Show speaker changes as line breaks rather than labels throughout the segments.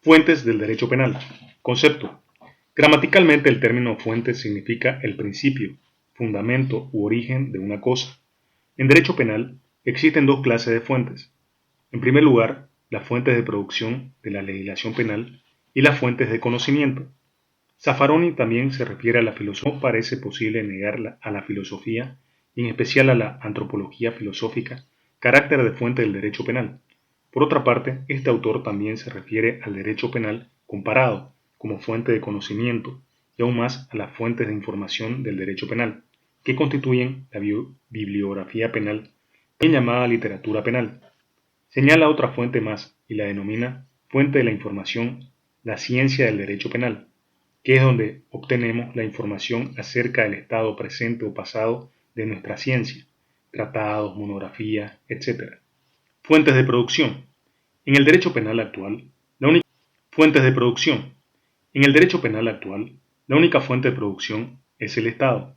Fuentes del derecho penal. Concepto. Gramaticalmente el término fuente significa el principio, fundamento u origen de una cosa. En derecho penal existen dos clases de fuentes. En primer lugar, las fuentes de producción de la legislación penal y las fuentes de conocimiento. Zaffaroni también se refiere a la filosofía. No parece posible negar a la filosofía, y en especial a la antropología filosófica, carácter de fuente del derecho penal. Por otra parte, este autor también se refiere al derecho penal comparado como fuente de conocimiento y aún más a las fuentes de información del derecho penal, que constituyen la bibliografía penal, también llamada literatura penal. Señala otra fuente más y la denomina fuente de la información, la ciencia del derecho penal, que es donde obtenemos la información acerca del estado presente o pasado de nuestra ciencia, tratados, monografías, etc. Fuentes de producción. En el derecho penal actual, la única fuentes de producción. En el derecho penal actual, la única fuente de producción es el Estado,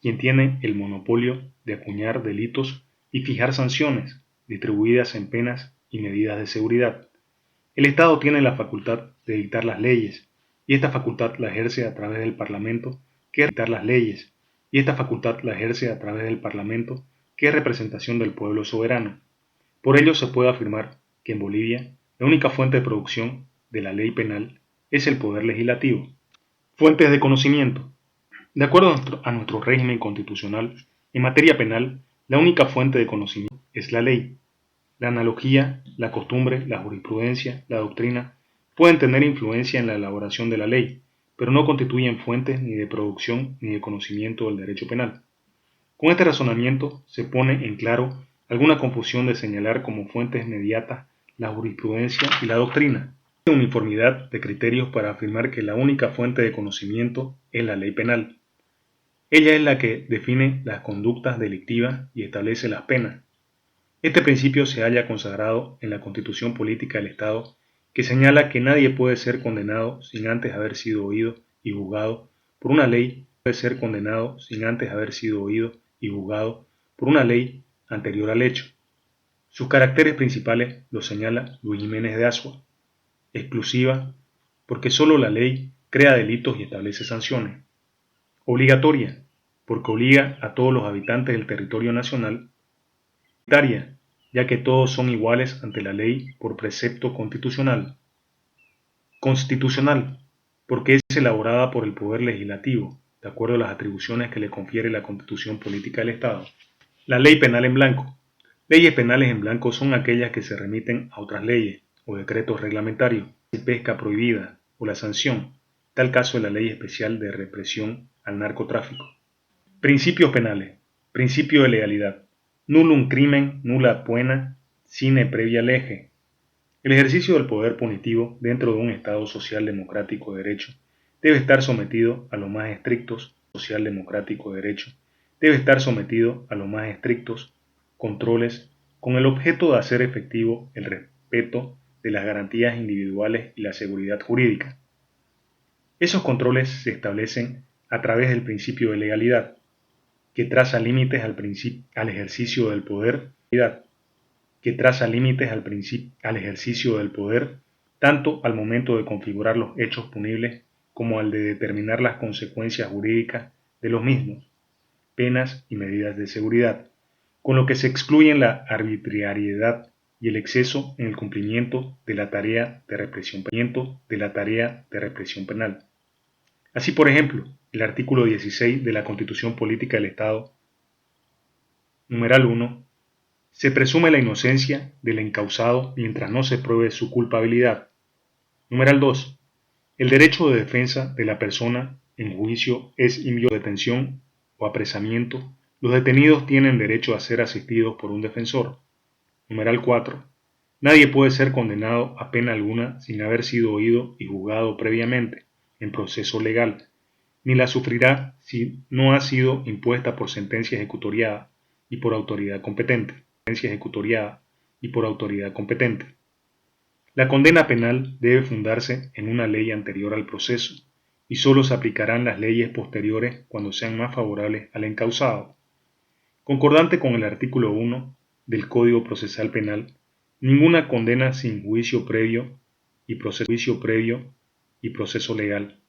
quien tiene el monopolio de acuñar delitos y fijar sanciones, distribuidas en penas y medidas de seguridad. El Estado tiene la facultad de dictar las leyes, y esta facultad la ejerce a través del Parlamento, que es dictar las leyes, y esta facultad la ejerce a través del Parlamento, que es representación del pueblo soberano. Por ello se puede afirmar que en Bolivia la única fuente de producción de la ley penal es el poder legislativo. Fuentes de conocimiento. De acuerdo a nuestro régimen constitucional, en materia penal, la única fuente de conocimiento es la ley. La analogía, la costumbre, la jurisprudencia, la doctrina pueden tener influencia en la elaboración de la ley, pero no constituyen fuentes ni de producción ni de conocimiento del derecho penal. Con este razonamiento se pone en claro alguna confusión de señalar como fuentes mediatas la jurisprudencia y la doctrina. Hay uniformidad de criterios para afirmar que la única fuente de conocimiento es la ley penal. Ella es la que define las conductas delictivas y establece las penas. Este principio se halla consagrado en la Constitución Política del Estado, que señala que nadie puede ser condenado sin antes haber sido oído y juzgado por una ley, puede ser condenado sin antes haber sido oído y juzgado por una ley anterior al hecho. Sus caracteres principales los señala Luis Jiménez de Asua: exclusiva, porque sólo la ley crea delitos y establece sanciones; obligatoria, porque obliga a todos los habitantes del territorio nacional; igualitaria, ya que todos son iguales ante la ley por precepto constitucional; constitucional, porque es elaborada por el Poder Legislativo, de acuerdo a las atribuciones que le confiere la Constitución Política del Estado. La ley penal en blanco. Leyes penales en blanco son aquellas que se remiten a otras leyes o decretos reglamentarios, la pesca prohibida o la sanción, tal caso de la Ley Especial de Represión al Narcotráfico. Principios penales. Principio de legalidad. Nullum crimen, nulla pena, sine previa lege. El ejercicio del poder punitivo dentro de un Estado social democrático de derecho debe estar sometido a los más estrictos controles con el objeto de hacer efectivo el respeto de las garantías individuales y la seguridad jurídica. Esos controles se establecen a través del principio de legalidad, que traza límites al ejercicio del poder, tanto al momento de configurar los hechos punibles como al de determinar las consecuencias jurídicas de los mismos, penas y medidas de seguridad, con lo que se excluyen la arbitrariedad y el exceso en el cumplimiento de la tarea de represión penal. Así, por ejemplo, el artículo 16 de la Constitución Política del Estado, numeral 1, se presume la inocencia del encausado mientras no se pruebe su culpabilidad. Numeral 2. El derecho de defensa de la persona en juicio es inviolable. Detención o apresamiento. Los detenidos tienen derecho a ser asistidos por un defensor. Numeral 4. Nadie puede ser condenado a pena alguna sin haber sido oído y juzgado previamente en proceso legal, ni la sufrirá si no ha sido impuesta por sentencia ejecutoriada y por autoridad competente. La condena penal debe fundarse en una ley anterior al proceso, y sólo se aplicarán las leyes posteriores cuando sean más favorables al encausado. Concordante con el artículo 1 del Código Procesal Penal, ninguna condena sin juicio previo y proceso, juicio previo y proceso legal.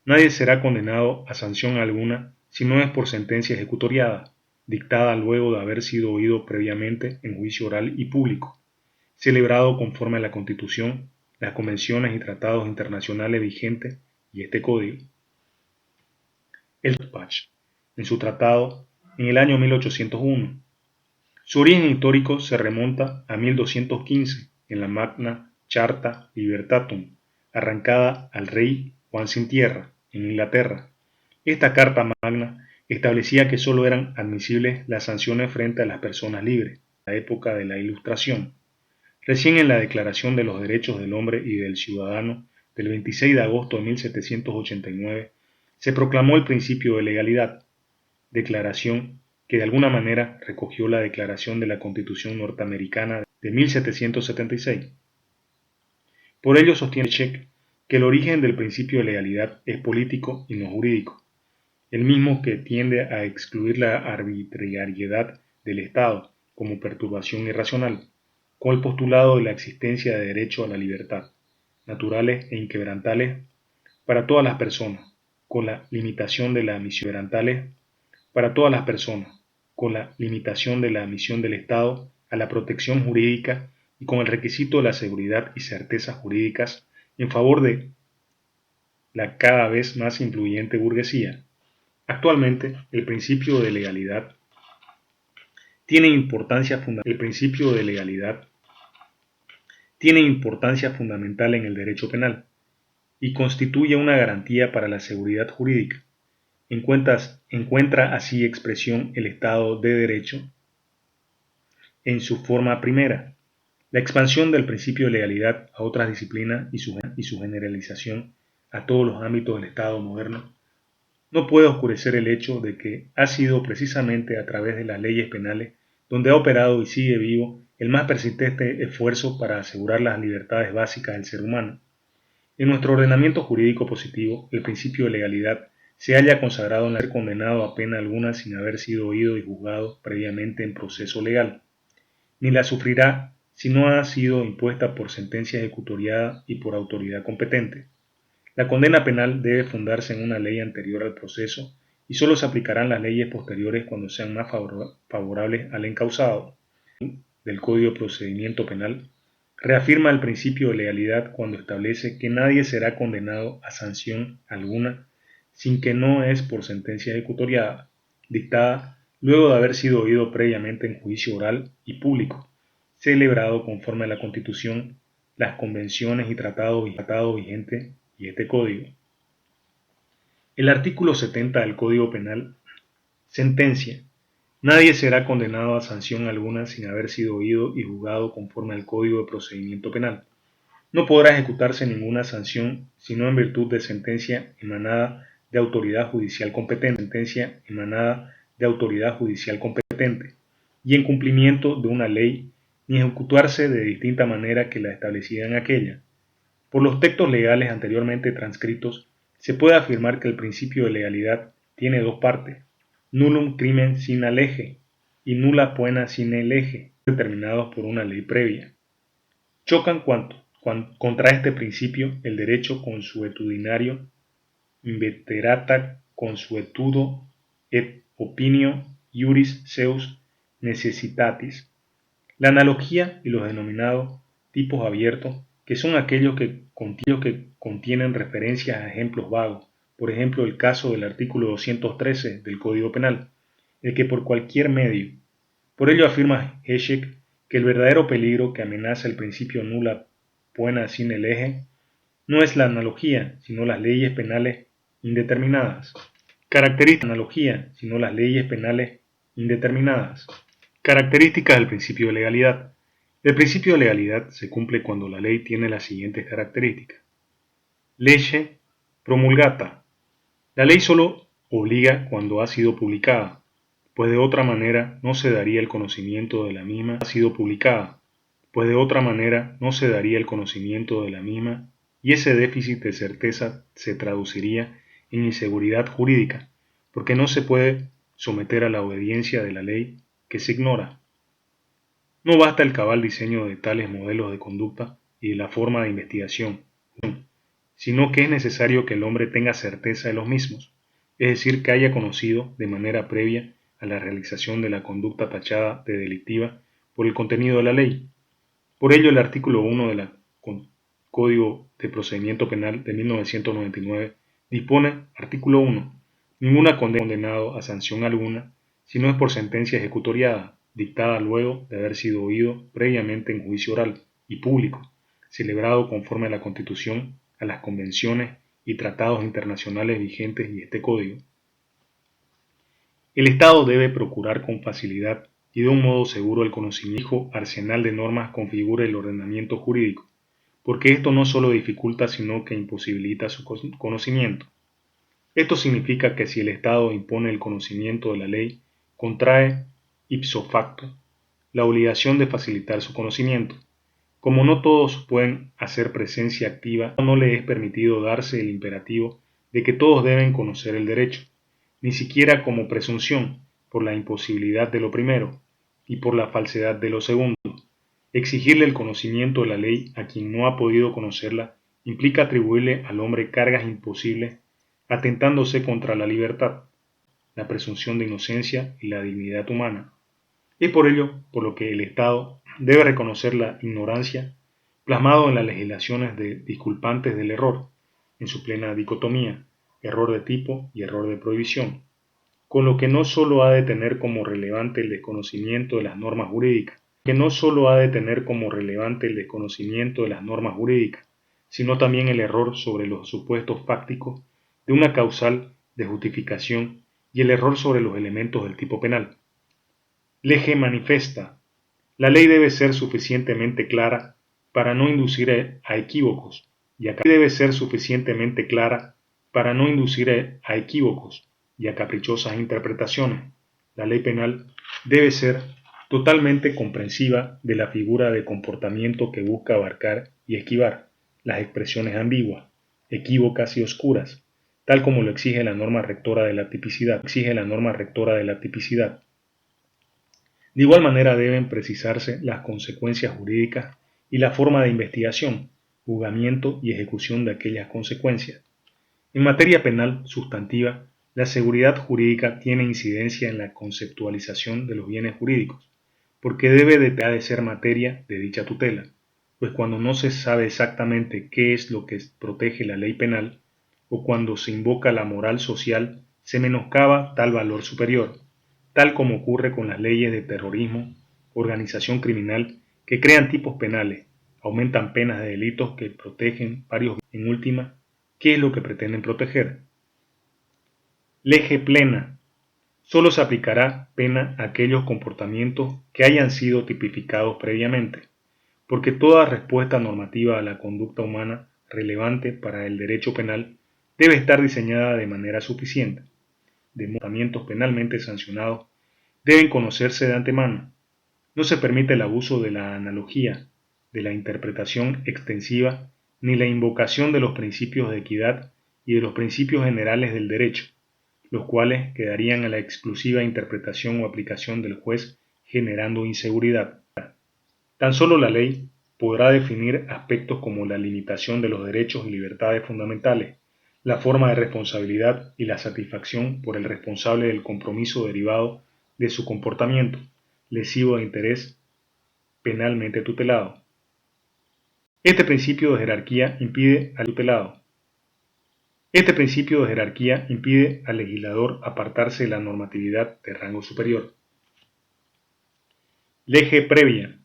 Nadie será condenado a sanción alguna si no es por sentencia ejecutoriada, dictada luego de haber sido oído previamente en juicio oral y público, celebrado conforme a la Constitución, las convenciones y tratados internacionales vigentes y este código. El Despatch, en su tratado, en el año 1801. Su origen histórico se remonta a 1215, en la Magna Charta Libertatum, arrancada al rey Juan sin Tierra, en Inglaterra. Esta Carta Magna establecía que sólo eran admisibles las sanciones frente a las personas libres, en la época de la Ilustración. Recién en la Declaración de los Derechos del Hombre y del Ciudadano del 26 de agosto de 1789 se proclamó el principio de legalidad, declaración que de alguna manera recogió la Declaración de la Constitución norteamericana de 1776. Por ello sostiene Scheck que el origen del principio de legalidad es político y no jurídico, el mismo que tiende a excluir la arbitrariedad del Estado como perturbación irracional, con el postulado de la existencia de derecho a la libertad, naturales e inquebrantables para todas las personas, con la limitación de la misión para todas las personas, con la limitación de la misión del Estado a la protección jurídica y con el requisito de la seguridad y certezas jurídicas en favor de la cada vez más influyente burguesía. Actualmente, el principio de legalidad tiene importancia fundamental en el derecho penal y constituye una garantía para la seguridad jurídica. Encuentra así expresión el Estado de Derecho en su forma primera, la expansión del principio de legalidad a otras disciplinas y su generalización a todos los ámbitos del Estado moderno, no puede oscurecer el hecho de que ha sido precisamente a través de las leyes penales donde ha operado y sigue vivo el más persistente esfuerzo para asegurar las libertades básicas del ser humano. En nuestro ordenamiento jurídico positivo, el principio de legalidad se halla consagrado en ser condenado a pena alguna sin haber sido oído y juzgado previamente en proceso legal, ni la sufrirá si no ha sido impuesta por sentencia ejecutoriada y por autoridad competente. La condena penal debe fundarse en una ley anterior al proceso y solo se aplicarán las leyes posteriores cuando sean más favorables al encausado. Del Código de Procedimiento Penal reafirma el principio de legalidad cuando establece que nadie será condenado a sanción alguna sin que no es por sentencia ejecutoriada, dictada luego de haber sido oído previamente en juicio oral y público, celebrado conforme a la Constitución, las convenciones y tratados vigentes y este código. El artículo 70 del Código Penal sentencia: nadie será condenado a sanción alguna sin haber sido oído y juzgado conforme al Código de Procedimiento Penal. No podrá ejecutarse ninguna sanción sino en virtud de sentencia emanada de autoridad judicial competente, y en cumplimiento de una ley, ni ejecutarse de distinta manera que la establecida en aquella. Por los textos legales anteriormente transcritos, se puede afirmar que el principio de legalidad tiene dos partes: nullum crimen sine lege y nulla pena sine lege, determinados por una ley previa. Chocan contra este principio el derecho consuetudinario inveterata consuetudo et opinio iuris seus necessitatis, la analogía y los denominados tipos abiertos, que son aquellos que contienen referencias a ejemplos vagos, por ejemplo el caso del artículo 213 del Código Penal, el que por cualquier medio. Por ello afirma Scheck que el verdadero peligro que amenaza el principio nulla pena sine lege no es la analogía, sino las leyes penales indeterminadas. Características del principio de legalidad. El principio de legalidad se cumple cuando la ley tiene las siguientes características. Legge promulgata. La ley solo obliga cuando ha sido publicada, pues de otra manera no se daría el conocimiento de la misma y ese déficit de certeza se traduciría en inseguridad jurídica, porque no se puede someter a la obediencia de la ley que se ignora. No basta el cabal diseño de tales modelos de conducta y de la forma de investigación, sino que es necesario que el hombre tenga certeza de los mismos, es decir, que haya conocido de manera previa a la realización de la conducta tachada de delictiva por el contenido de la ley. Por ello, el artículo 1 del Código de Procedimiento Penal de 1999 dispone, artículo 1, ninguna condenado a sanción alguna, si no es por sentencia ejecutoriada, dictada luego de haber sido oído previamente en juicio oral y público, celebrado conforme a la Constitución, a las convenciones y tratados internacionales vigentes y este código. El Estado debe procurar con facilidad y de un modo seguro el conocimiento arsenal de normas configure el ordenamiento jurídico, porque esto no solo dificulta sino que imposibilita su conocimiento. Esto significa que si el Estado impone el conocimiento de la ley, contrae ipso facto la obligación de facilitar su conocimiento. Como no todos pueden hacer presencia activa, no le es permitido darse el imperativo de que todos deben conocer el derecho, ni siquiera como presunción, por la imposibilidad de lo primero y por la falsedad de lo segundo. Exigirle el conocimiento de la ley a quien no ha podido conocerla implica atribuirle al hombre cargas imposibles, atentándose contra la libertad, la presunción de inocencia y la dignidad humana. Es por ello por lo que el Estado debe reconocer la ignorancia plasmado en las legislaciones de disculpantes del error, en su plena dicotomía, error de tipo y error de prohibición, con lo que no sólo ha de tener como relevante el desconocimiento de las normas jurídicas, sino también el error sobre los supuestos fácticos de una causal de justificación y el error sobre los elementos del tipo penal. Lege manifesta. La ley debe ser suficientemente clara para no inducir a equívocos y a caprichosas interpretaciones. La ley penal debe ser totalmente comprensiva de la figura de comportamiento que busca abarcar y esquivar las expresiones ambiguas, equívocas y oscuras, tal como lo exige la norma rectora de la tipicidad. De igual manera deben precisarse las consecuencias jurídicas y la forma de investigación, juzgamiento y ejecución de aquellas consecuencias. En materia penal sustantiva, la seguridad jurídica tiene incidencia en la conceptualización de los bienes jurídicos, porque debe de ser materia de dicha tutela, pues cuando no se sabe exactamente qué es lo que protege la ley penal, o cuando se invoca la moral social, se menoscaba tal valor superior, tal como ocurre con las leyes de terrorismo, organización criminal, que crean tipos penales, aumentan penas de delitos que protegen varios. En última, ¿qué es lo que pretenden proteger? Lege plena. Solo se aplicará pena a aquellos comportamientos que hayan sido tipificados previamente, porque toda respuesta normativa a la conducta humana relevante para el derecho penal debe estar diseñada de manera suficiente. De comportamientos penalmente sancionados deben conocerse de antemano. No se permite el abuso de la analogía, de la interpretación extensiva, ni la invocación de los principios de equidad y de los principios generales del derecho, los cuales quedarían a la exclusiva interpretación o aplicación del juez, generando inseguridad. Tan solo la ley podrá definir aspectos como la limitación de los derechos y libertades fundamentales, la forma de responsabilidad y la satisfacción por el responsable del compromiso derivado de su comportamiento lesivo de interés penalmente tutelado. Este principio de jerarquía impide al legislador apartarse de la normatividad de rango superior. Lege previa.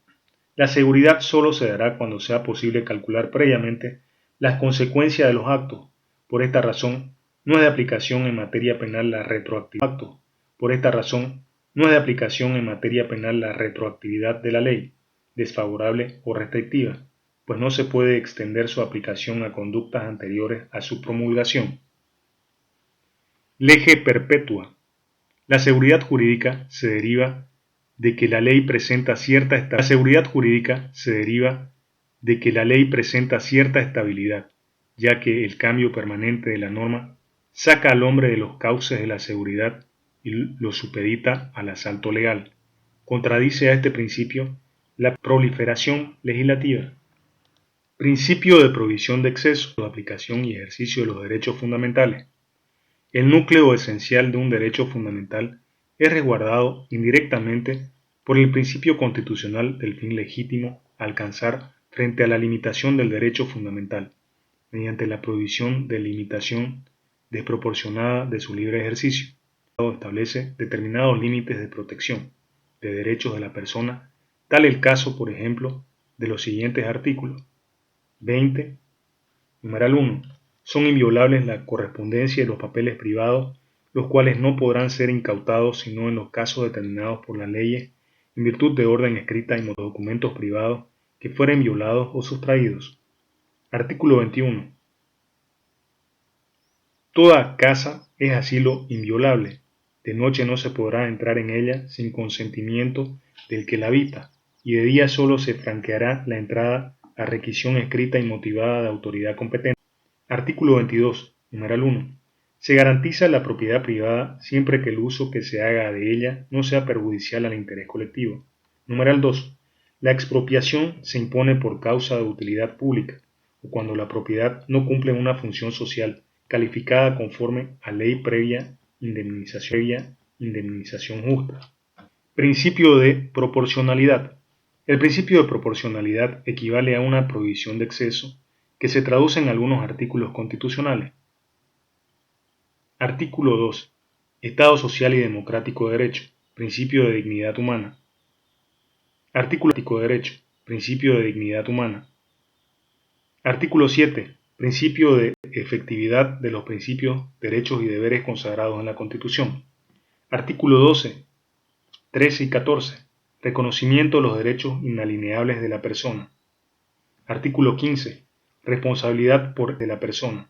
La seguridad solo se dará cuando sea posible calcular previamente las consecuencias de los actos. Por esta razón, no es de aplicación en materia penal la retroactividad de la ley, desfavorable o restrictiva, pues no se puede extender su aplicación a conductas anteriores a su promulgación. Lege perpetua. La seguridad jurídica se deriva de que la ley presenta cierta estabilidad, ya que el cambio permanente de la norma saca al hombre de los cauces de la seguridad y lo supedita al asalto legal. Contradice a este principio la proliferación legislativa. Principio de prohibición de exceso, de aplicación y ejercicio de los derechos fundamentales. El núcleo esencial de un derecho fundamental es resguardado indirectamente por el principio constitucional del fin legítimo a alcanzar frente a la limitación del derecho fundamental, mediante la prohibición de limitación desproporcionada de su libre ejercicio. El Estado establece determinados límites de protección de derechos de la persona, tal el caso, por ejemplo, de los siguientes artículos. 20. Numeral 1. Son inviolables la correspondencia y los papeles privados, los cuales no podrán ser incautados sino en los casos determinados por las leyes, en virtud de orden escrita y documentos privados que fueren violados o sustraídos. Artículo 21. Toda casa es asilo inviolable. De noche no se podrá entrar en ella sin consentimiento del que la habita, y de día solo se franqueará la entrada a requisición escrita y motivada de autoridad competente. Artículo 22, numeral 1. Se garantiza la propiedad privada siempre que el uso que se haga de ella no sea perjudicial al interés colectivo. Numeral 2. La expropiación se impone por causa de utilidad pública o cuando la propiedad no cumple una función social calificada conforme a ley previa indemnización justa. Principio de proporcionalidad. El principio de proporcionalidad equivale a una prohibición de exceso que se traduce en algunos artículos constitucionales. Artículo 2. Estado social y democrático de derecho. Principio de dignidad humana. Artículo de derecho. Principio de dignidad humana. Artículo 7. Principio de efectividad de los principios, derechos y deberes consagrados en la Constitución. Artículo 12, 13 y 14. Reconocimiento de los derechos inalienables de la persona. Artículo 15. Responsabilidad de la persona.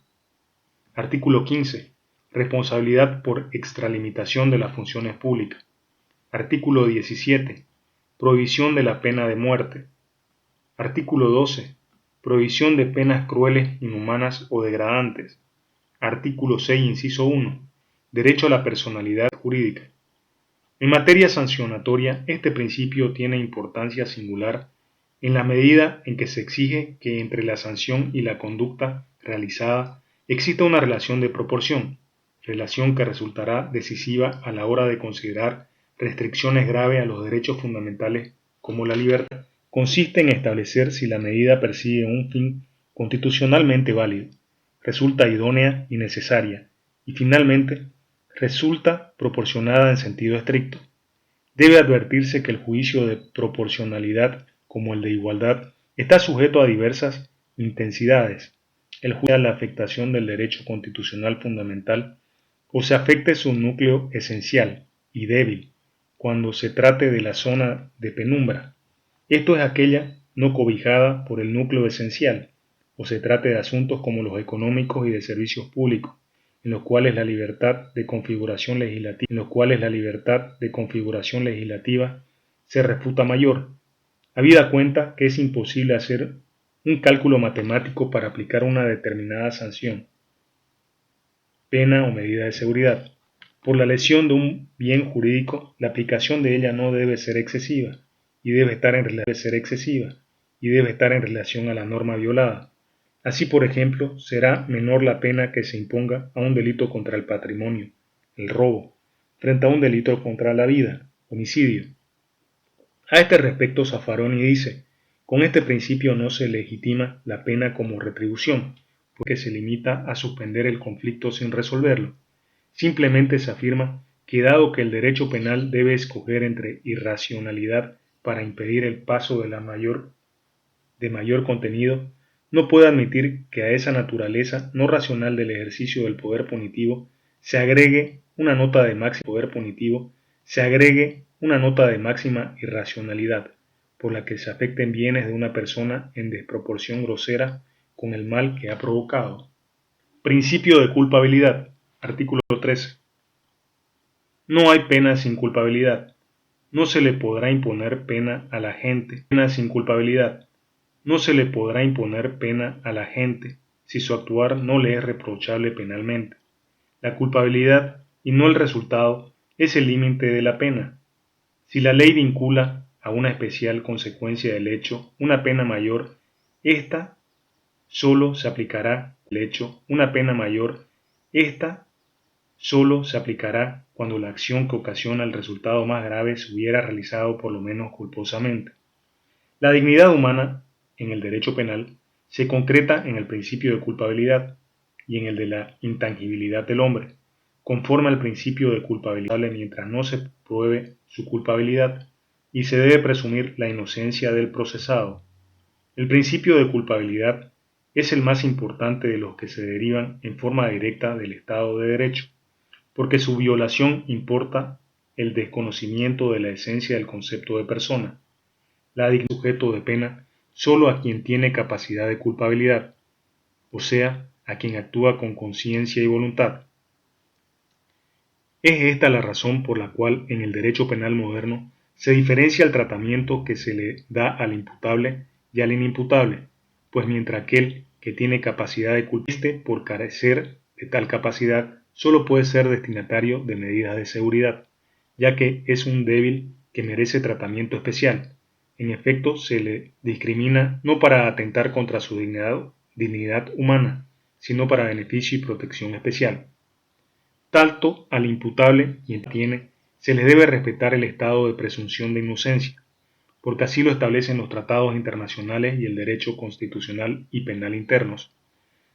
Artículo 15. Responsabilidad por extralimitación de las funciones públicas. Artículo 17. Prohibición de la pena de muerte. Artículo 12. Prohibición de penas crueles, inhumanas o degradantes. Artículo 6, inciso 1. Derecho a la personalidad jurídica. En materia sancionatoria, este principio tiene importancia singular en la medida en que se exige que entre la sanción y la conducta realizada exista una relación de proporción, relación que resultará decisiva a la hora de considerar restricciones graves a los derechos fundamentales como la libertad. Consiste en establecer si la medida persigue un fin constitucionalmente válido, resulta idónea y necesaria, y finalmente resulta proporcionada en sentido estricto. Debe advertirse que el juicio de proporcionalidad, como el de igualdad, está sujeto a diversas intensidades. El juicio a la afectación del derecho constitucional fundamental o se afecte su núcleo esencial y débil, cuando se trate de la zona de penumbra. Esto es aquella no cobijada por el núcleo esencial, o se trate de asuntos como los económicos y de servicios públicos, en los cuales la libertad de configuración legislativa se reputa mayor, habida cuenta que es imposible hacer un cálculo matemático para aplicar una determinada sanción, pena o medida de seguridad. Por la lesión de un bien jurídico, la aplicación de ella no debe ser excesiva y debe estar en relación a la norma violada. Así, por ejemplo, será menor la pena que se imponga a un delito contra el patrimonio, el robo, frente a un delito contra la vida, homicidio. A este respecto, Zaffaroni dice: con este principio no se legitima la pena como retribución, porque se limita a suspender el conflicto sin resolverlo. Simplemente se afirma que dado que el derecho penal debe escoger entre irracionalidad para impedir el paso de mayor contenido, no puede admitir que a esa naturaleza no racional del ejercicio del poder punitivo se agregue una nota de máxima irracionalidad, por la que se afecten bienes de una persona en desproporción grosera con el mal que ha provocado. Principio de culpabilidad. Artículo 13. No hay pena sin culpabilidad. No se le podrá imponer pena a la gente. Pena sin culpabilidad. No se le podrá imponer pena a la gente si su actuar no le es reprochable penalmente. La culpabilidad, y no el resultado, es el límite de la pena. Si la ley vincula a una especial consecuencia del hecho una pena mayor, ésta solo se aplicará el hecho una pena mayor. Esta solo se aplicará cuando la acción que ocasiona el resultado más grave se hubiera realizado por lo menos culposamente. La dignidad humana, en el derecho penal, se concreta en el principio de culpabilidad y en el de la intangibilidad del hombre, conforme al principio de culpabilidad mientras no se pruebe su culpabilidad, y se debe presumir la inocencia del procesado. El principio de culpabilidad es el más importante de los que se derivan en forma directa del Estado de Derecho, porque su violación importa el desconocimiento de la esencia del concepto de persona. La dignidad es sujeto de pena solo a quien tiene capacidad de culpabilidad, o sea, a quien actúa con conciencia y voluntad. Es esta la razón por la cual en el derecho penal moderno se diferencia el tratamiento que se le da al imputable y al inimputable, pues mientras aquel que tiene capacidad de culpar, por carecer de tal capacidad, solo puede ser destinatario de medidas de seguridad, ya que es un débil que merece tratamiento especial. En efecto, se le discrimina no para atentar contra su dignidad humana, sino para beneficio y protección especial. Tanto al imputable y tiene, se les debe respetar el estado de presunción de inocencia, porque así lo establecen los tratados internacionales y el derecho constitucional y penal internos.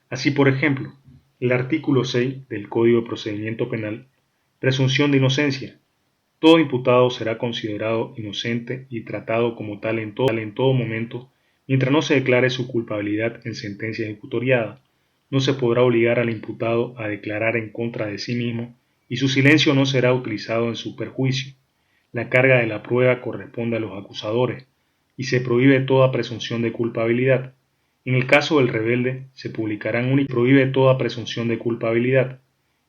Así, por ejemplo, el artículo 6 del Código de Procedimiento Penal, presunción de inocencia. Todo imputado será considerado inocente y tratado como tal en todo momento, mientras no se declare su culpabilidad en sentencia ejecutoriada. No se podrá obligar al imputado a declarar en contra de sí mismo y su silencio no será utilizado en su perjuicio. La carga de la prueba corresponde a los acusadores y se prohíbe toda presunción de culpabilidad. En el caso del rebelde se prohíbe toda presunción de culpabilidad.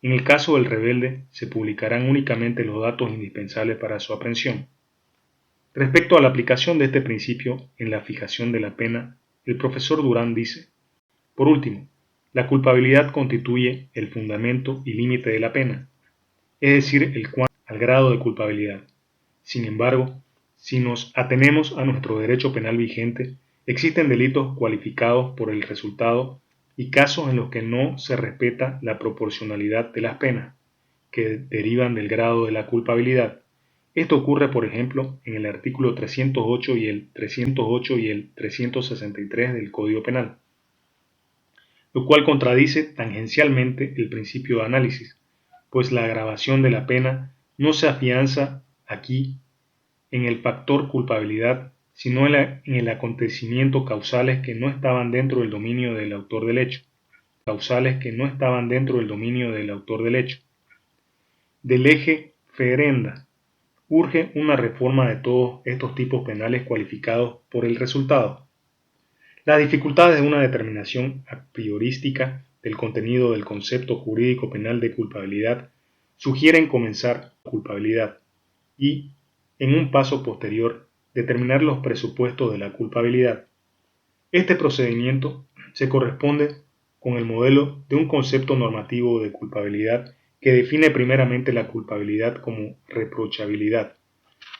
En el caso del rebelde, se publicarán únicamente los datos indispensables para su aprehensión. Respecto a la aplicación de este principio en la fijación de la pena, el profesor Durán dice: por último, la culpabilidad constituye el fundamento y límite de la pena, es decir, el cuanto al grado de culpabilidad. Sin embargo, si nos atenemos a nuestro derecho penal vigente, existen delitos cualificados por el resultado y casos en los que no se respeta la proporcionalidad de las penas, que derivan del grado de la culpabilidad. Esto ocurre, por ejemplo, en el artículo 308 y el 363 del Código Penal, lo cual contradice tangencialmente el principio de análisis, pues la agravación de la pena no se afianza aquí en el factor culpabilidad, sino en el acontecimiento causales que no estaban dentro del dominio del autor del hecho. Del eje Ferenda urge una reforma de todos estos tipos penales cualificados por el resultado. Las dificultades de una determinación a priorística del contenido del concepto jurídico penal de culpabilidad sugieren comenzar culpabilidad y, en un paso posterior, determinar los presupuestos de la culpabilidad. Este procedimiento se corresponde con el modelo de un concepto normativo de culpabilidad que define primeramente la culpabilidad como reprochabilidad,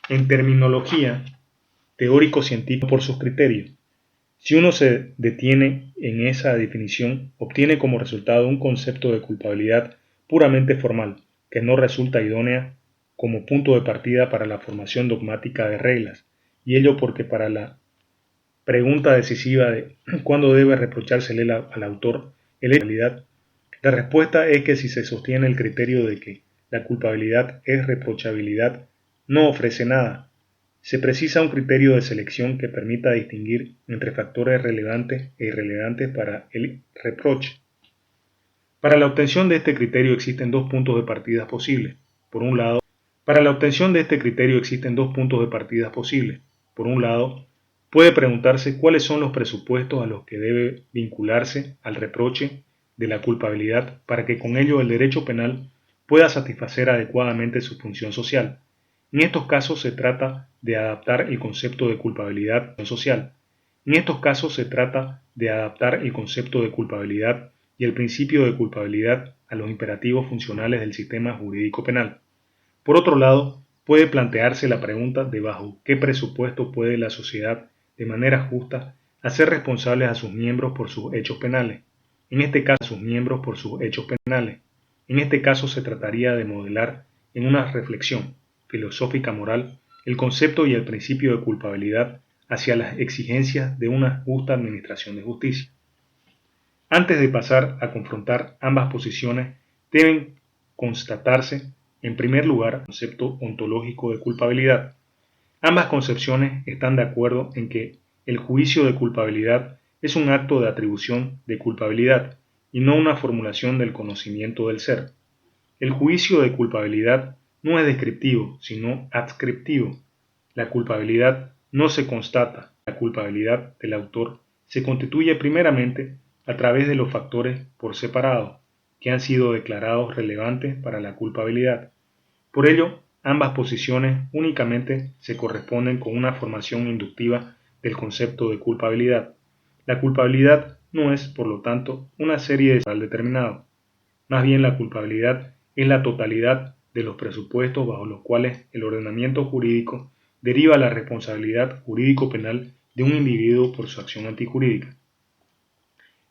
en terminología teórico-científica por sus criterios. Si uno se detiene en esa definición, obtiene como resultado un concepto de culpabilidad puramente formal, que no resulta idónea como punto de partida para la formación dogmática de reglas, y ello porque para la pregunta decisiva de cuándo debe reprochársele al autor el hecho de culpabilidad, la respuesta es que si se sostiene el criterio de que la culpabilidad es reprochabilidad, no ofrece nada. Se precisa un criterio de selección que permita distinguir entre factores relevantes e irrelevantes para el reproche. Para la obtención de este criterio existen dos puntos de partida posibles. Por un lado, puede preguntarse cuáles son los presupuestos a los que debe vincularse al reproche de la culpabilidad para que con ello el derecho penal pueda satisfacer adecuadamente su función social. En estos casos se trata de adaptar el concepto de culpabilidad social. y el principio de culpabilidad a los imperativos funcionales del sistema jurídico penal. Por otro lado, puede plantearse la pregunta de bajo qué presupuesto puede la sociedad, de manera justa, hacer responsables a sus miembros por sus hechos penales. En este caso se trataría de modelar en una reflexión filosófica moral el concepto y el principio de culpabilidad hacia las exigencias de una justa administración de justicia. Antes de pasar a confrontar ambas posiciones, deben constatarse, en primer lugar, el concepto ontológico de culpabilidad. Ambas concepciones están de acuerdo en que el juicio de culpabilidad es un acto de atribución de culpabilidad y no una formulación del conocimiento del ser. El juicio de culpabilidad no es descriptivo, sino adscriptivo. La culpabilidad no se constata. La culpabilidad del autor se constituye primeramente a través de los factores por separado, que han sido declarados relevantes para la culpabilidad. Por ello, ambas posiciones únicamente se corresponden con una formación inductiva del concepto de culpabilidad. La culpabilidad no es, por lo tanto, una serie de causal determinado. Más bien, la culpabilidad es la totalidad de los presupuestos bajo los cuales el ordenamiento jurídico deriva la responsabilidad jurídico-penal de un individuo por su acción antijurídica.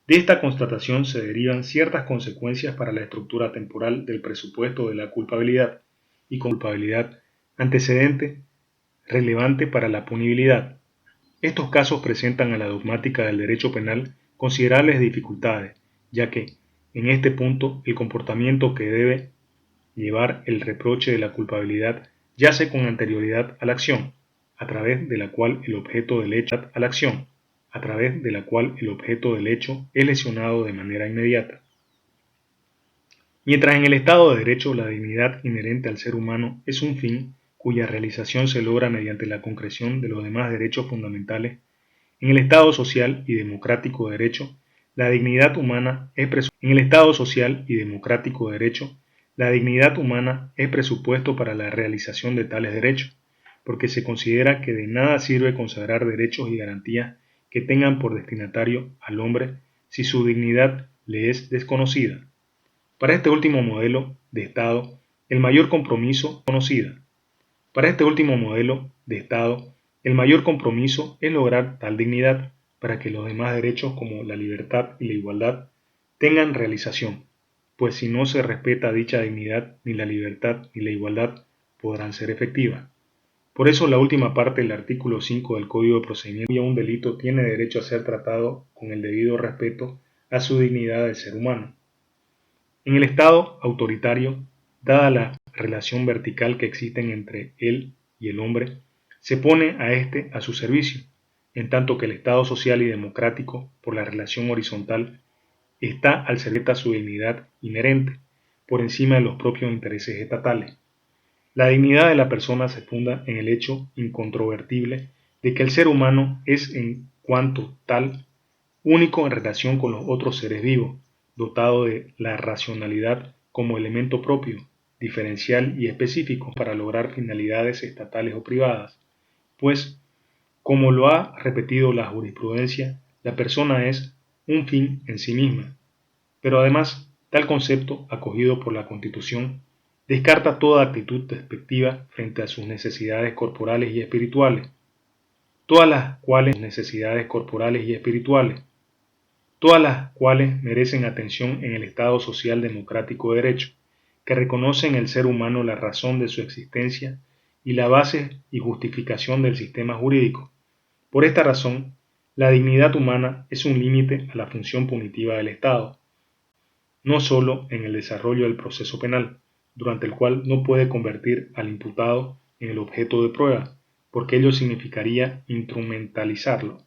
De esta constatación se derivan ciertas consecuencias para la estructura temporal del presupuesto de la culpabilidad y culpabilidad antecedente relevante para la punibilidad. Estos casos presentan a la dogmática del derecho penal considerables dificultades, ya que, en este punto, el comportamiento que debe llevar el reproche de la culpabilidad yace con anterioridad a la acción, a través de la cual el objeto del hecho es lesionado de manera inmediata. Mientras en el Estado de Derecho la dignidad inherente al ser humano es un fin cuya realización se logra mediante la concreción de los demás derechos fundamentales, en el Estado social y democrático de derecho, la dignidad humana es presupuesto para la realización de tales derechos, porque se considera que de nada sirve consagrar derechos y garantías que tengan por destinatario al hombre si su dignidad le es desconocida. Para este último modelo de Estado, el mayor compromiso es lograr tal dignidad para que los demás derechos como la libertad y la igualdad tengan realización, pues si no se respeta dicha dignidad, ni la libertad ni la igualdad podrán ser efectivas. Por eso la última parte del artículo 5 del Código de Procedimiento de un delito tiene derecho a ser tratado con el debido respeto a su dignidad de ser humano. En el Estado autoritario, dada la relación vertical que existe entre él y el hombre, se pone a éste a su servicio, en tanto que el Estado social y democrático, por la relación horizontal, está al servicio de su dignidad inherente, por encima de los propios intereses estatales. La dignidad de la persona se funda en el hecho incontrovertible de que el ser humano es en cuanto tal único en relación con los otros seres vivos, dotado de la racionalidad como elemento propio, diferencial y específico para lograr finalidades estatales o privadas, pues, como lo ha repetido la jurisprudencia, la persona es un fin en sí misma. Pero además, tal concepto, acogido por la Constitución, descarta toda actitud despectiva frente a sus necesidades corporales y espirituales, todas las cuales merecen atención en el Estado social democrático de derecho, que reconoce en el ser humano la razón de su existencia y la base y justificación del sistema jurídico. Por esta razón, la dignidad humana es un límite a la función punitiva del Estado, no sólo en el desarrollo del proceso penal, durante el cual no puede convertir al imputado en el objeto de prueba, porque ello significaría instrumentalizarlo,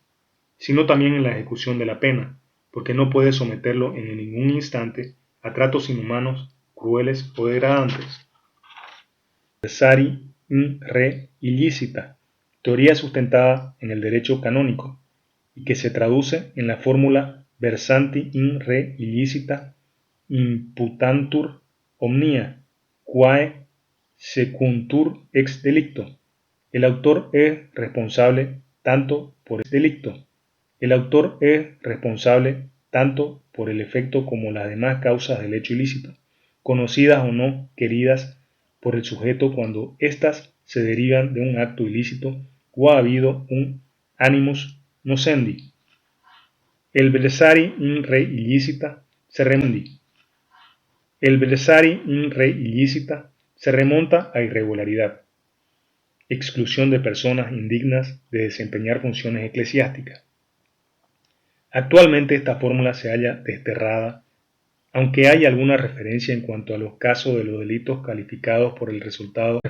sino también en la ejecución de la pena, porque no puede someterlo en ningún instante a tratos inhumanos, crueles o degradantes. Versari in re illicita, teoría sustentada en el derecho canónico, y que se traduce en la fórmula versanti in re illicita imputantur omnia, quae secuntur ex delicto. El autor es responsable tanto por el delicto. El autor es responsable tanto por el efecto como las demás causas del hecho ilícito, conocidas o no queridas por el sujeto cuando éstas se derivan de un acto ilícito o ha habido un animus nocendi. El versari in re illicita se remundi. El versari in re illicita se remonta a irregularidad, exclusión de personas indignas de desempeñar funciones eclesiásticas. Actualmente esta fórmula se halla desterrada, aunque hay alguna referencia en cuanto a los casos de los delitos calificados por el resultado,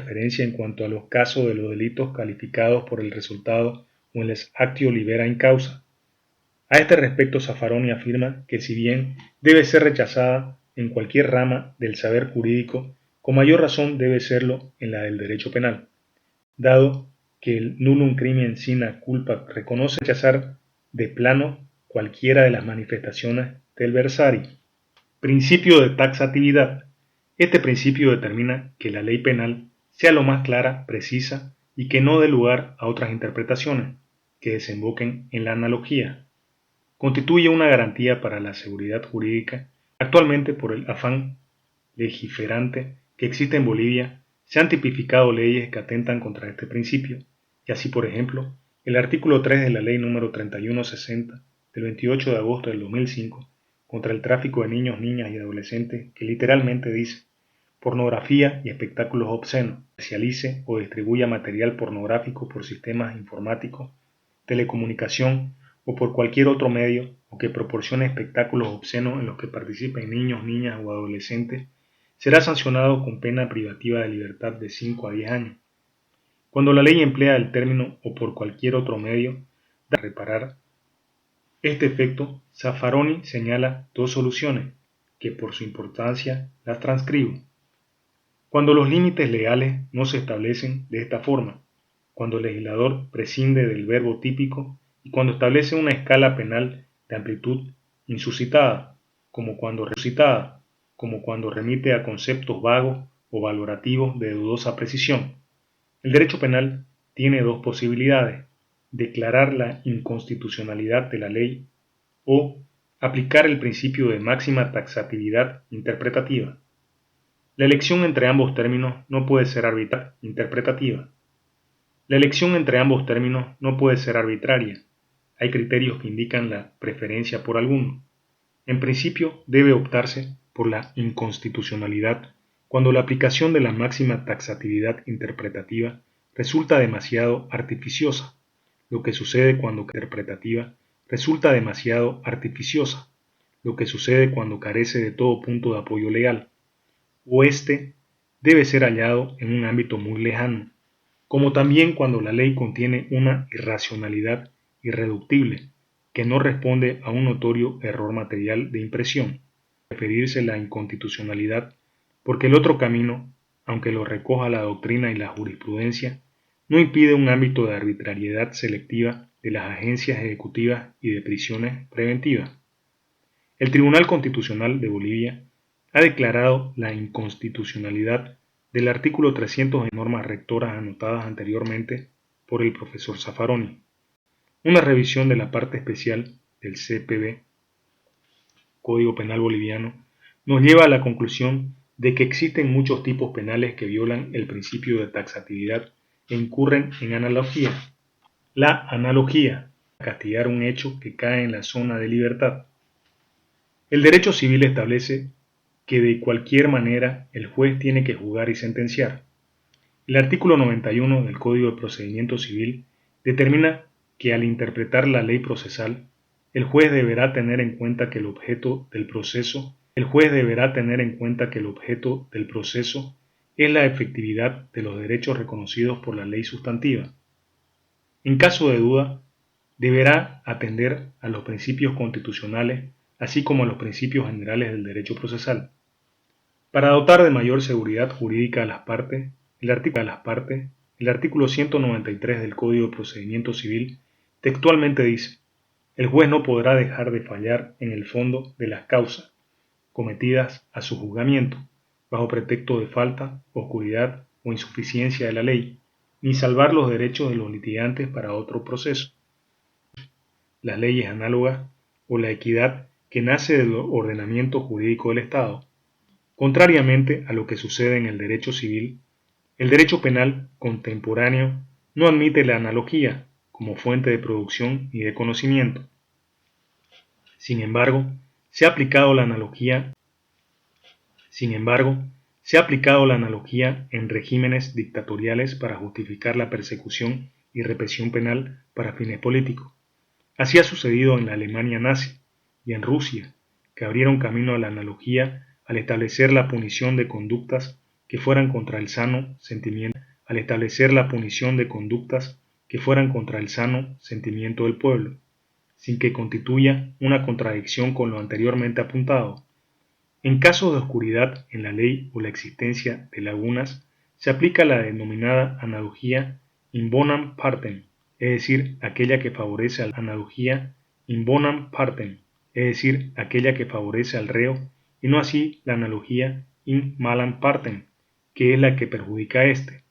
o en les actio libera in causa. A este respecto, Zaffaroni afirma que si bien debe ser rechazada en cualquier rama del saber jurídico, con mayor razón debe serlo en la del derecho penal, dado que el nullum crimen sine culpa reconoce rechazar de plano cualquiera de las manifestaciones del versari. Principio de taxatividad. Este principio determina que la ley penal sea lo más clara, precisa y que no dé lugar a otras interpretaciones que desemboquen en la analogía. Constituye una garantía para la seguridad jurídica. Actualmente, por el afán legiferante que existe en Bolivia, se han tipificado leyes que atentan contra este principio, y así, por ejemplo, el artículo 3 de la Ley número 3160 del 28 de agosto del 2005 contra el tráfico de niños, niñas y adolescentes, que literalmente dice: pornografía y espectáculos obscenos, comercialice o distribuya material pornográfico por sistemas informáticos, telecomunicación o por cualquier otro medio, o que proporcione espectáculos obscenos en los que participen niños, niñas o adolescentes, será sancionado con pena privativa de libertad de 5 a 10 años. Cuando la ley emplea el término o por cualquier otro medio, para reparar este efecto, Zaffaroni señala dos soluciones, que por su importancia las transcribo. Cuando los límites legales no se establecen de esta forma, cuando el legislador prescinde del verbo típico y cuando establece una escala penal de amplitud insuscitada, como cuando remite a conceptos vagos o valorativos de dudosa precisión. El derecho penal tiene dos posibilidades: declarar la inconstitucionalidad de la ley o aplicar el principio de máxima taxatividad interpretativa. La elección entre ambos términos no puede ser arbitraria. Hay criterios que indican la preferencia por alguno. En principio, debe optarse por la inconstitucionalidad cuando la aplicación de la máxima taxatividad interpretativa resulta demasiado artificiosa, lo que sucede cuando carece de todo punto de apoyo legal, o éste debe ser hallado en un ámbito muy lejano, como también cuando la ley contiene una irracionalidad irreductible que no responde a un notorio error material de impresión. Referirse la inconstitucionalidad, porque el otro camino, aunque lo recoja la doctrina y la jurisprudencia, no impide un ámbito de arbitrariedad selectiva de las agencias ejecutivas y de prisiones preventivas. El Tribunal Constitucional de Bolivia ha declarado la inconstitucionalidad del artículo 300 de normas rectoras anotadas anteriormente por el profesor Zaffaroni. Una revisión de la parte especial del CPB, Código Penal Boliviano, nos lleva a la conclusión de que existen muchos tipos penales que violan el principio de taxatividad e incurren en analogía. La analogía, castigar un hecho que cae en la zona de libertad. El derecho civil establece que de cualquier manera el juez tiene que juzgar y sentenciar. El artículo 91 del Código de Procedimiento Civil determina que al interpretar la ley procesal, el juez deberá tener en cuenta que el objeto del proceso es la efectividad de los derechos reconocidos por la ley sustantiva. En caso de duda, deberá atender a los principios constitucionales, así como a los principios generales del derecho procesal. Para dotar de mayor seguridad jurídica a las partes, el artículo 193 del Código de Procedimiento Civil textualmente dice: el juez no podrá dejar de fallar en el fondo de las causas cometidas a su juzgamiento, bajo pretexto de falta, oscuridad o insuficiencia de la ley, ni salvar los derechos de los litigantes para otro proceso, las leyes análogas o la equidad que nace del ordenamiento jurídico del Estado. Contrariamente a lo que sucede en el derecho civil, el derecho penal contemporáneo no admite la analogía como fuente de producción y de conocimiento. Sin embargo, se ha aplicado la analogía en regímenes dictatoriales para justificar la persecución y represión penal para fines políticos. Así ha sucedido en la Alemania nazi y en Rusia, que abrieron camino a la analogía al establecer la punición de conductas que fueran contra el sano sentimiento del pueblo, sin que constituya una contradicción con lo anteriormente apuntado. En caso de oscuridad en la ley o la existencia de lagunas, se aplica la denominada analogía in bonam partem, es decir, aquella que favorece al reo, y no así la analogía in malam partem, que es la que perjudica a éste.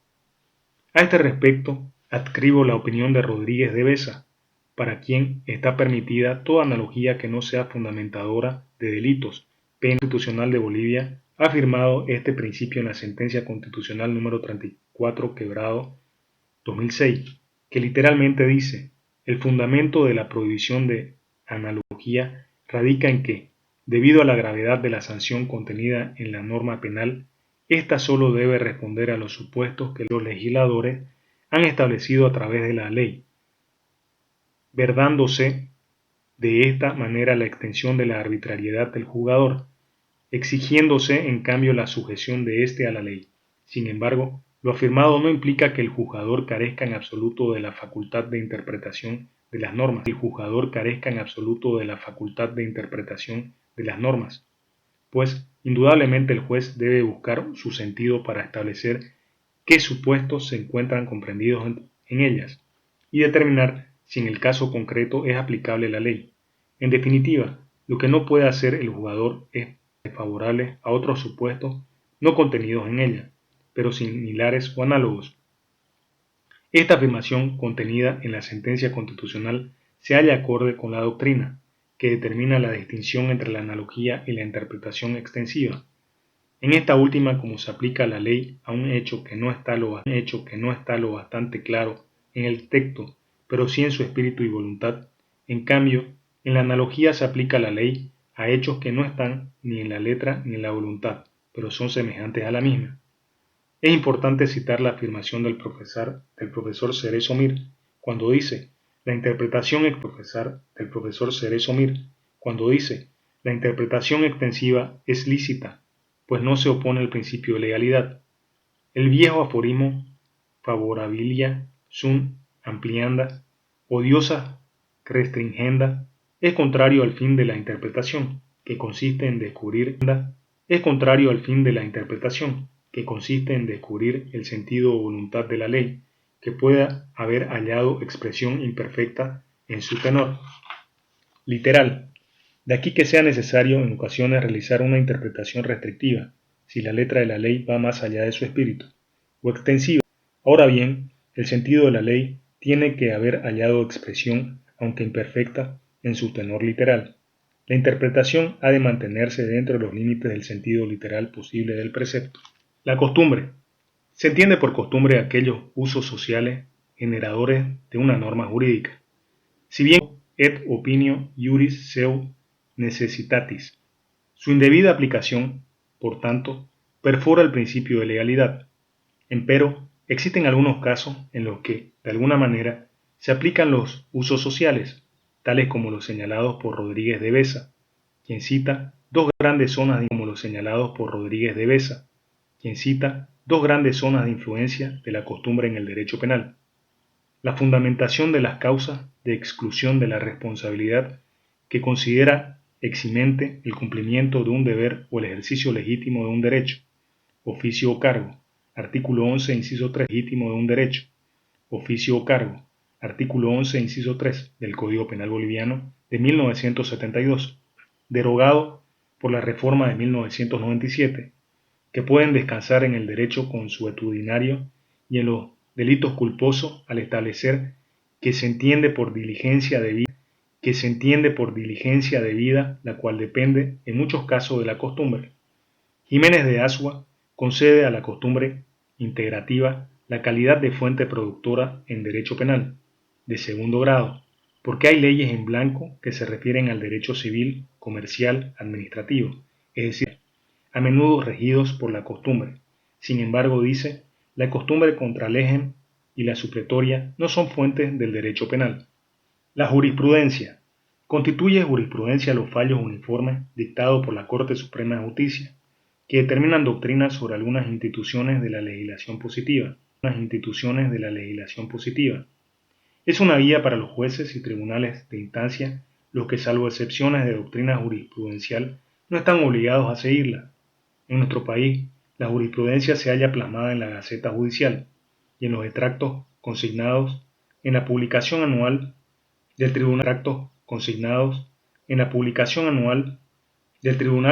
A este respecto, adscribo la opinión de Rodríguez de Besa, para quien está permitida toda analogía que no sea fundamentadora de delitos. Pena Constitucional de Bolivia ha afirmado este principio en la sentencia constitucional número 34 quebrado 2006, que literalmente dice: el fundamento de la prohibición de analogía radica en que, debido a la gravedad de la sanción contenida en la norma penal, ésta solo debe responder a los supuestos que los legisladores han establecido a través de la ley, verdándose de esta manera la extensión de la arbitrariedad del juzgador, exigiéndose en cambio la sujeción de éste a la ley. Sin embargo, lo afirmado no implica que el juzgador carezca en absoluto de la facultad de interpretación de las normas, pues indudablemente el juez debe buscar su sentido para establecer qué supuestos se encuentran comprendidos en ellas y determinar si en el caso concreto es aplicable la ley. En definitiva, lo que no puede hacer el juzgador es favorables a otros supuestos no contenidos en ella, pero similares o análogos. Esta afirmación contenida en la sentencia constitucional se halla acorde con la doctrina, que determina la distinción entre la analogía y la interpretación extensiva. En esta última, como se aplica la ley a un hecho que no está lo bastante claro en el texto, pero sí en su espíritu y voluntad, en cambio, en la analogía se aplica la ley a hechos que no están ni en la letra ni en la voluntad, pero son semejantes a la misma. Es importante citar la afirmación del profesor Cerezo Mir, cuando dice: la interpretación extensiva es lícita, pues no se opone al principio de legalidad. El viejo aforismo favorabilia sunt amplianda, odiosa restringenda, es contrario al fin de la interpretación, que consiste en descubrir el sentido o voluntad de la ley, que pueda haber hallado expresión imperfecta en su tenor literal. De aquí que sea necesario en ocasiones realizar una interpretación restrictiva, si la letra de la ley va más allá de su espíritu, o extensiva. Ahora bien, el sentido de la ley tiene que haber hallado expresión, aunque imperfecta, en su tenor literal. La interpretación ha de mantenerse dentro de los límites del sentido literal posible del precepto. La costumbre. Se entiende por costumbre aquellos usos sociales generadores de una norma jurídica. Si bien et opinio iuris seu necessitatis, su indebida aplicación, por tanto, perfora el principio de legalidad. Empero, existen algunos casos en los que, de alguna manera, se aplican los usos sociales, tales como los señalados por Rodríguez de Besa, quien cita dos grandes zonas de influencia de la costumbre en el derecho penal: la fundamentación de las causas de exclusión de la responsabilidad, que considera eximente el cumplimiento de un deber o el ejercicio legítimo de un derecho, oficio o cargo, artículo 11, inciso 3, legítimo de un derecho, oficio o cargo, artículo 11, inciso 3 del Código Penal Boliviano de 1972, derogado por la reforma de 1997, que pueden descansar en el derecho consuetudinario y en los delitos culposos al establecer que se entiende por diligencia debida, la cual depende en muchos casos de la costumbre. Jiménez de Azua concede a la costumbre integrativa la calidad de fuente productora en derecho penal, de segundo grado, porque hay leyes en blanco que se refieren al derecho civil, comercial, administrativo, es decir, a menudo regidos por la costumbre. Sin embargo, dice, la costumbre contra legem y la supletoria no son fuentes del derecho penal. La jurisprudencia. Constituye jurisprudencia los fallos uniformes dictados por la Corte Suprema de Justicia, que determinan doctrinas sobre algunas instituciones de la legislación positiva. Es una guía para los jueces y tribunales de instancia, los que, salvo excepciones de doctrina jurisprudencial, no están obligados a seguirla. En nuestro país, la jurisprudencia se halla plasmada en la Gaceta Judicial y en los extractos consignados en la publicación anual del Tribunal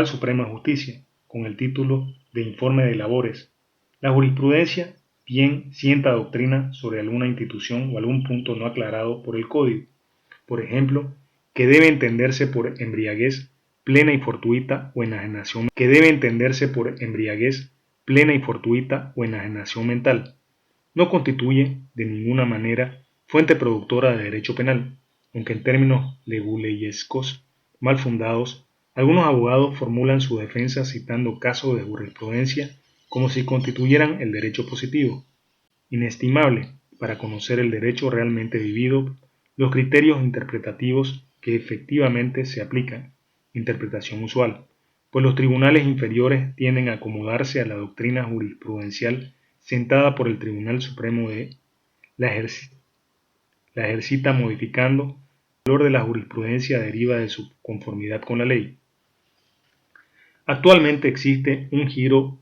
Supremo de Justicia, con el título de Informe de Labores. La jurisprudencia bien sienta doctrina sobre alguna institución o algún punto no aclarado por el Código, por ejemplo, que debe entenderse por embriaguez plena y fortuita o enajenación mental, no constituye de ninguna manera fuente productora de derecho penal, aunque en términos leguleyescos mal fundados, algunos abogados formulan su defensa citando casos de jurisprudencia como si constituyeran el derecho positivo. Inestimable para conocer el derecho realmente vivido, los criterios interpretativos que efectivamente se aplican, interpretación usual, pues los tribunales inferiores tienden a acomodarse a la doctrina jurisprudencial sentada por el Tribunal Supremo la ejercita modificando. El valor de la jurisprudencia deriva de su conformidad con la ley. Actualmente existe un giro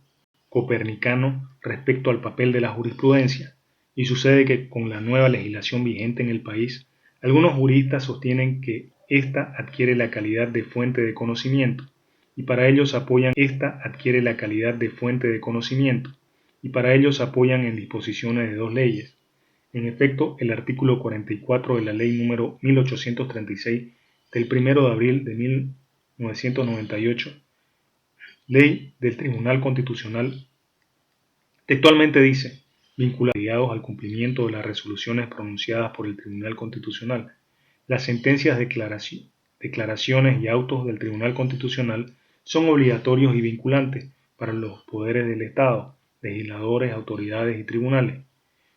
copernicano respecto al papel de la jurisprudencia, y sucede que con la nueva legislación vigente en el país, algunos juristas sostienen que ésta adquiere la calidad de fuente de conocimiento, y para ellos apoyan en disposiciones de dos leyes. En efecto, el artículo 44 de la Ley número 1836 del 1 de abril de 1998, Ley del Tribunal Constitucional, textualmente dice, vinculados al cumplimiento de las resoluciones pronunciadas por el Tribunal Constitucional, las sentencias, declaraciones y autos del Tribunal Constitucional son obligatorios y vinculantes para los poderes del Estado, legisladores, autoridades y tribunales.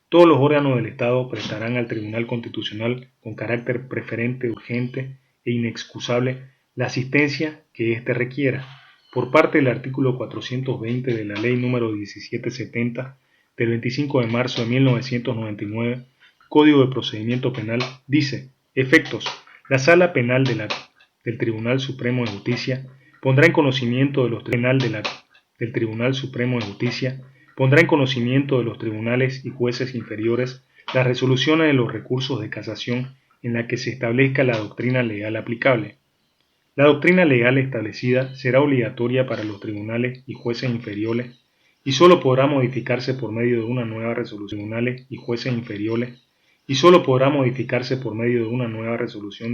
Todos los órganos del Estado prestarán al Tribunal Constitucional con carácter preferente, urgente e inexcusable la asistencia que éste requiera. Por parte del artículo 420 de la Ley número 1770 del 25 de marzo de 1999, Código de Procedimiento Penal, dice: efectos. La Sala Penal del Tribunal Supremo de Justicia pondrá en conocimiento de los tribunales y jueces inferiores las resoluciones de los recursos de casación en la que se establezca la doctrina legal aplicable. La doctrina legal establecida será obligatoria para los tribunales y jueces inferiores y sólo podrá modificarse por medio de una nueva resolución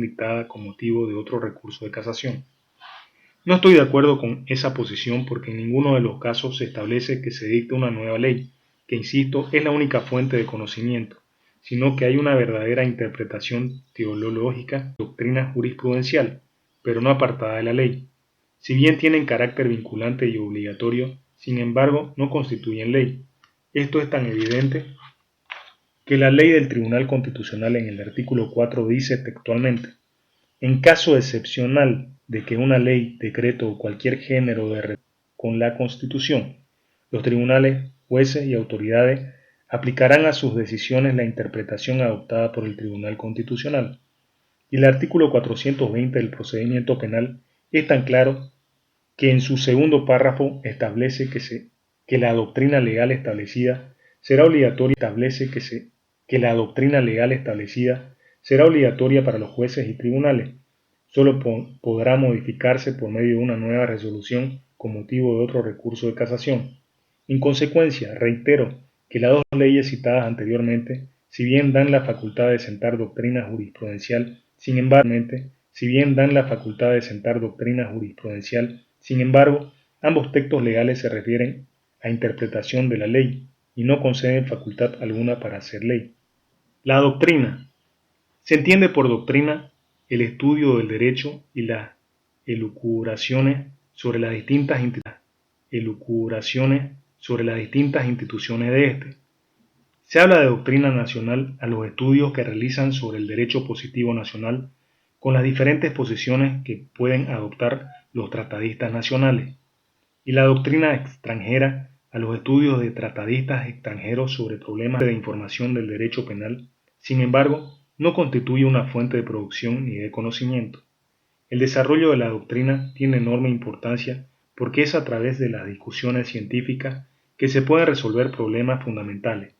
dictada con motivo de otro recurso de casación. No estoy de acuerdo con esa posición porque en ninguno de los casos se establece que se dicte una nueva ley, que insisto es la única fuente de conocimiento, sino que hay una verdadera interpretación teológica de doctrina jurisprudencial, pero no apartada de la ley. Si bien tienen carácter vinculante y obligatorio, sin embargo no constituyen ley. Esto es tan evidente que la ley del Tribunal Constitucional en el artículo 4 dice textualmente: en caso excepcional de que una ley, decreto o cualquier género de relación con la Constitución, los tribunales, jueces y autoridades aplicarán a sus decisiones la interpretación adoptada por el Tribunal Constitucional. Y el artículo 420 del procedimiento penal es tan claro que en su segundo párrafo establece que la doctrina legal establecida será obligatoria para los jueces y tribunales. Solo podrá modificarse por medio de una nueva resolución con motivo de otro recurso de casación. En consecuencia, reitero que las dos leyes citadas anteriormente, si bien dan la facultad de sentar doctrina jurisprudencial, sin embargo, ambos textos legales se refieren a interpretación de la ley y no conceden facultad alguna para hacer ley. La doctrina. Se entiende por doctrina el estudio del derecho y las elucubraciones sobre las distintas instituciones de éste. Se habla de doctrina nacional a los estudios que realizan sobre el derecho positivo nacional con las diferentes posiciones que pueden adoptar los tratadistas nacionales, y la doctrina extranjera a los estudios de tratadistas extranjeros sobre problemas de información del derecho penal. Sin embargo, no constituye una fuente de producción ni de conocimiento. El desarrollo de la doctrina tiene enorme importancia porque es a través de las discusiones científicas que se pueden resolver problemas fundamentales.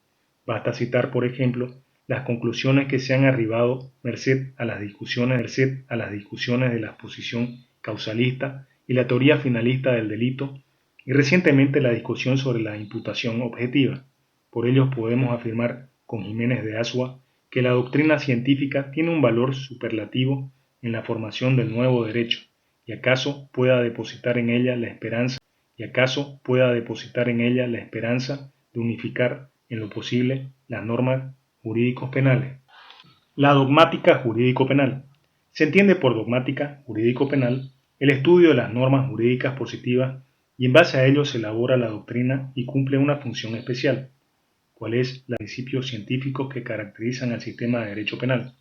Basta citar, por ejemplo, las conclusiones que se han arribado merced a las discusiones de la posición causalista y la teoría finalista del delito, y recientemente la discusión sobre la imputación objetiva. Por ello podemos afirmar con Jiménez de Asua que la doctrina científica tiene un valor superlativo en la formación del nuevo derecho, y acaso pueda depositar en ella la esperanza de unificar en lo posible las normas jurídicos penales. La dogmática jurídico-penal. Se entiende por dogmática jurídico-penal el estudio de las normas jurídicas positivas y en base a ello se elabora la doctrina y cumple una función especial, cuál es los principios científicos que caracterizan al sistema de derecho penal.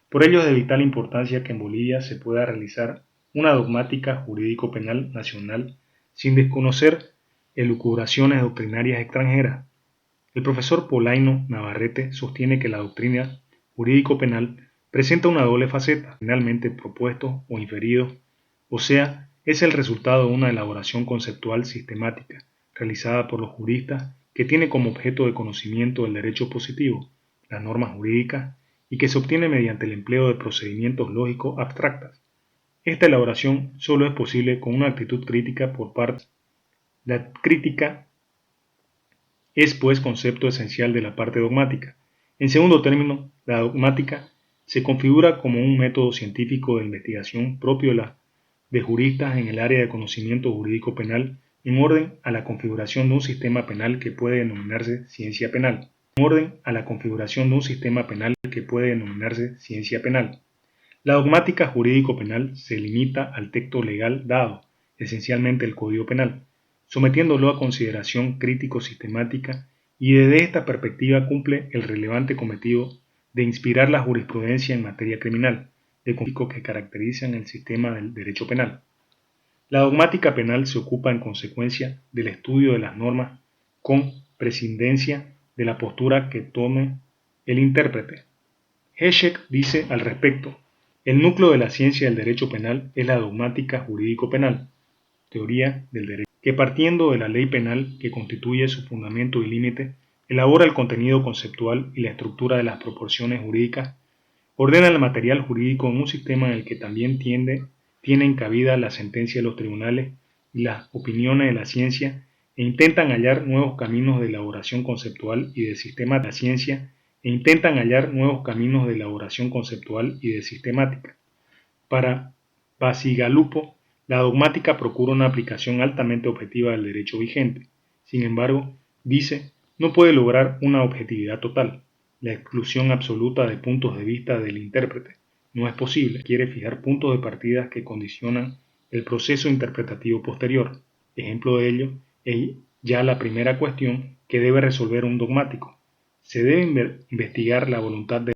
Por ello es de vital importancia que en Bolivia se pueda realizar una dogmática jurídico-penal nacional sin desconocer elucubraciones doctrinarias extranjeras. El profesor Polaino Navarrete sostiene que la doctrina jurídico-penal presenta una doble faceta, finalmente propuesto o inferido, o sea, es el resultado de una elaboración conceptual sistemática realizada por los juristas que tiene como objeto de conocimiento el derecho positivo, las normas jurídicas, y que se obtiene mediante el empleo de procedimientos lógicos abstractas. Esta elaboración solo es posible con una actitud crítica por parte. La crítica es pues concepto esencial de la parte dogmática. En segundo término, la dogmática se configura como un método científico de investigación propio de juristas en el área de conocimiento jurídico penal en orden a la configuración de un sistema penal que puede denominarse ciencia penal. La dogmática jurídico-penal se limita al texto legal dado, esencialmente el Código Penal, sometiéndolo a consideración crítico-sistemática, y desde esta perspectiva cumple el relevante cometido de inspirar la jurisprudencia en materia criminal, de conflictos que caracterizan el sistema del derecho penal. La dogmática penal se ocupa en consecuencia del estudio de las normas con prescindencia de la postura que tome el intérprete. Heschek dice al respecto: el núcleo de la ciencia del derecho penal es la dogmática jurídico-penal, teoría del derecho, que partiendo de la ley penal que constituye su fundamento y límite, elabora el contenido conceptual y la estructura de las proporciones jurídicas, ordena el material jurídico en un sistema en el que también tienen cabida la sentencia de los tribunales y las opiniones de la ciencia, e intentan hallar nuevos caminos de elaboración conceptual y de sistema de la ciencia, Para Bacigalupo, la dogmática procura una aplicación altamente objetiva del derecho vigente. Sin embargo, dice, no puede lograr una objetividad total, la exclusión absoluta de puntos de vista del intérprete. No es posible, quiere fijar puntos de partida que condicionan el proceso interpretativo posterior. Ejemplo de ello es ya la primera cuestión que debe resolver un dogmático. Se debe investigar la voluntad de